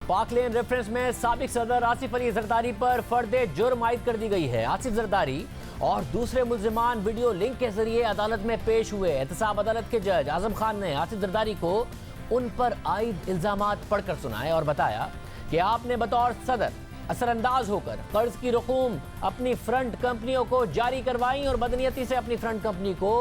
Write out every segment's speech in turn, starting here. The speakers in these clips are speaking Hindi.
पाक लेन रेफरेंस में साबिक सदर आसिफ अली जरदारी पर फर्दे जुर्म आयद कर दी गई है। आसिफ जरदारी और दूसरे मुल्जिमान वीडियो लिंक के जरिए अदालत में पेश हुए। एहतसाब अदालत के जज आजम खान ने आसिफ जरदारी को उन पर आयद इल्जामात पढ़कर सुनाए और बताया कि आपने बतौर सदर असरअंदाज होकर कर्ज की रकूम अपनी फ्रंट कंपनियों को जारी करवाई और बदनीयती से अपनी फ्रंट कंपनी को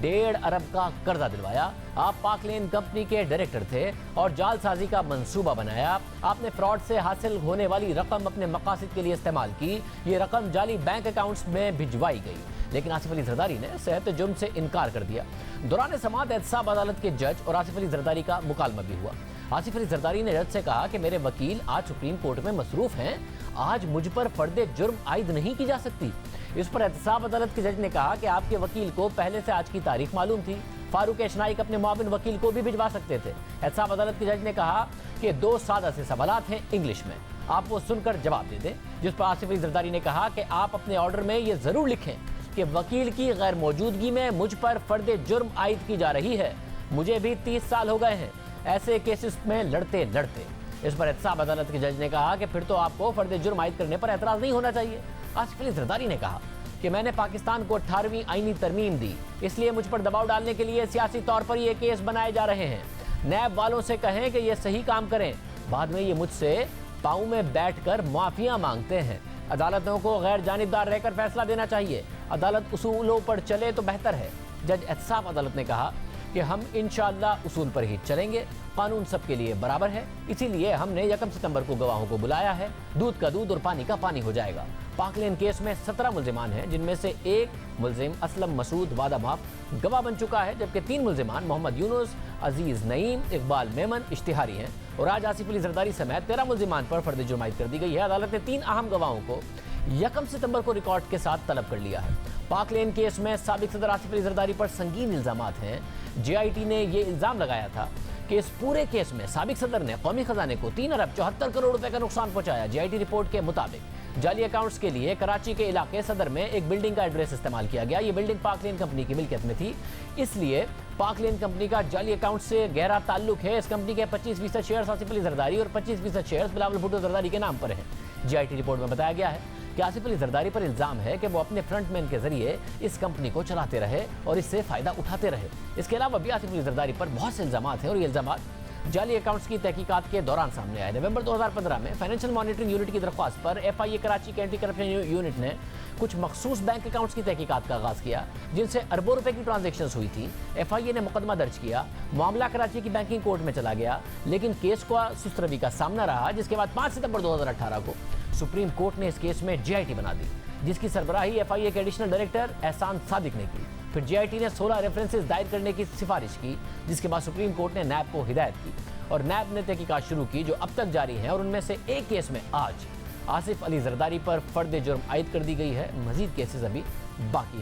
1.5 अरब का कर्जा दिलवाया। आप पाक लेन कंपनी के डायरेक्टर थे और जालसाजी का मंसूबा बनाया। आपने फ्रॉड से हासिल होने वाली रकम अपने मकासद के लिए इस्तेमाल की। ये रकम जाली बैंक अकाउंट्स में भिजवाई गई, लेकिन आसिफ अली जरदारी ने सेहत जुर्म से इनकार कर दिया। दौरान समाअत एहतसाब अदालत के जज और आसिफ अली जरदारी का मुकालमा भी हुआ। आसिफ अली जरदारी ने जज से कहा कि मेरे वकील आज सुप्रीम कोर्ट में मसरूफ हैं, आज मुझ पर फर्दे जुर्म आयद नहीं की जा सकती। इस पर एहतसाब अदालत के जज ने कहा कि आपके वकील को पहले से आज की तारीख मालूम थी। फारूक एशनाइक अपने मुआविन वकील को भी भिजवा सकते थे। एहतसाब अदालत के जज ने कहा कि 2 सादा से सवालात हैं इंग्लिश में, आप वो सुनकर जवाब दे दें। जिस पर आसिफ अली जरदारी ने कहा कि आप अपने ऑर्डर में ये जरूर लिखें कि वकील की गैर मौजूदगी में मुझ पर फर्दे जुर्म आयद की जा रही है। मुझे भी 30 साल हो गए हैं ऐसे केसेस में लड़ते लड़ते। इस पर एहतसाब अदालत के जज ने कहा कि फिर तो आपको फर्दे जुर्म आयद करने पर एतराज नहीं होना चाहिए। आसिफ अली जरदारी ने कहा कि मैंने पाकिस्तान को 18वीं आईनी तरमीम दी, इसलिए मुझ पर दबाव डालने के लिए सियासी तौर पर ये केस बनाए जा रहे हैं। नैब वालों से कहें कि ये सही काम करें, बाद में ये मुझसे पाँव में बैठकर माफिया मांगते हैं। अदालतों को गैर जानिबदार रहकर फैसला देना चाहिए। अदालत उसूलों पर चले तो बेहतर है। जज एहतसाब अदालत ने कहा कि हम इंशाअल्लाह उसूल पर ही चलेंगे। कानून सबके लिए बराबर है, इसीलिए हमने 1 सितंबर को गवाहों को बुलाया है। दूध का दूध और पानी का पानी हो जाएगा। पाक लेन केस में 17 मुल्जिमान हैं, जिनमें से एक मुल्जिम असलम मसूद वादा माफ गवाह बन चुका है, जबकि 3 मुल्जिमान मोहम्मद यूनुस, अजीज नईम, इकबाल मेमन इश्तिहारी हैं। और आज आसिफ अली जरदारी समेत 13 मुल्जिमान पर फर्द जुर्म आयद कर दी गई है। अदालत ने 3 अहम गवाहों को 1 सितंबर को रिकॉर्ड के साथ तलब कर लिया है। पाक लेन केस में साबिक सदर आसिफ अली जरदारी पर संगीन इल्जामात हैं। JIT ने यह इल्जाम लगाया था कि इस पूरे केस में साबिक सदर ने कौमी खजाने को 3 अरब 74 करोड़ रुपए का नुकसान पहुंचाया। JIT रिपोर्ट के मुताबिक जाली अकाउंट्स के लिए कराची के इलाके सदर में एक बिल्डिंग का एड्रेस इस्तेमाल किया गया। ये बिल्डिंग पाक लेन कंपनी की मिल्कियत में थी, इसलिए पाक लेन कंपनी का जाली अकाउंट से गहरा ताल्लुक है। इस कंपनी के 25% शेयर्स आसिफ अली जरदारी और 25% शेयर्स बिलावल भुट्टो जरदारी के नाम पर हैं। JIT रिपोर्ट में बताया गया है कि आसिफ अली जरदारी पर इल्जाम है कि वो अपने फ्रंटमैन के जरिए इस कंपनी को चलाते रहे और इससे फायदा उठाते रहे। इसके अलावा भी आसिफ अली जरदारी पर बहुत से इल्जामात हैं और ये इल्जामात जाली अकाउंट्स की तहकीकात के दौरान सामने आए। नवंबर 2015 में फाइनेंशियल मॉनिटरिंग यूनिट की दरख्वास्त पर FIA कराची के एंटी करप्शन यूनिट ने कुछ मखसूस बैंक अकाउंट्स की तहकीकात का आगाज किया, जिनसे अरबों रुपए की ट्रांजैक्शंस हुई थी। FIA ने मुकदमा दर्ज किया। मामला कराची की बैंकिंग कोर्ट में चला गया, लेकिन केस को सुस्त रवि का सामना रहा, जिसके बाद 5 सितंबर 2018 को सुप्रीम कोर्ट ने इस केस में JIT बना दी, जिसकी सरबराही FIA के एडिशनल डायरेक्टर एहसान सादिक ने की। फिर JIT ने 16 रेफरेंसेस दायर करने की सिफारिश की, जिसके बाद सुप्रीम कोर्ट ने नैब को हिदायत की और नैब ने तहकीकात शुरू की, जो अब तक जारी है। और उनमें से एक केस में आज आसिफ अली जरदारी पर फर्द जुर्म आयद कर दी गई है। मजीद केसेस अभी बाकी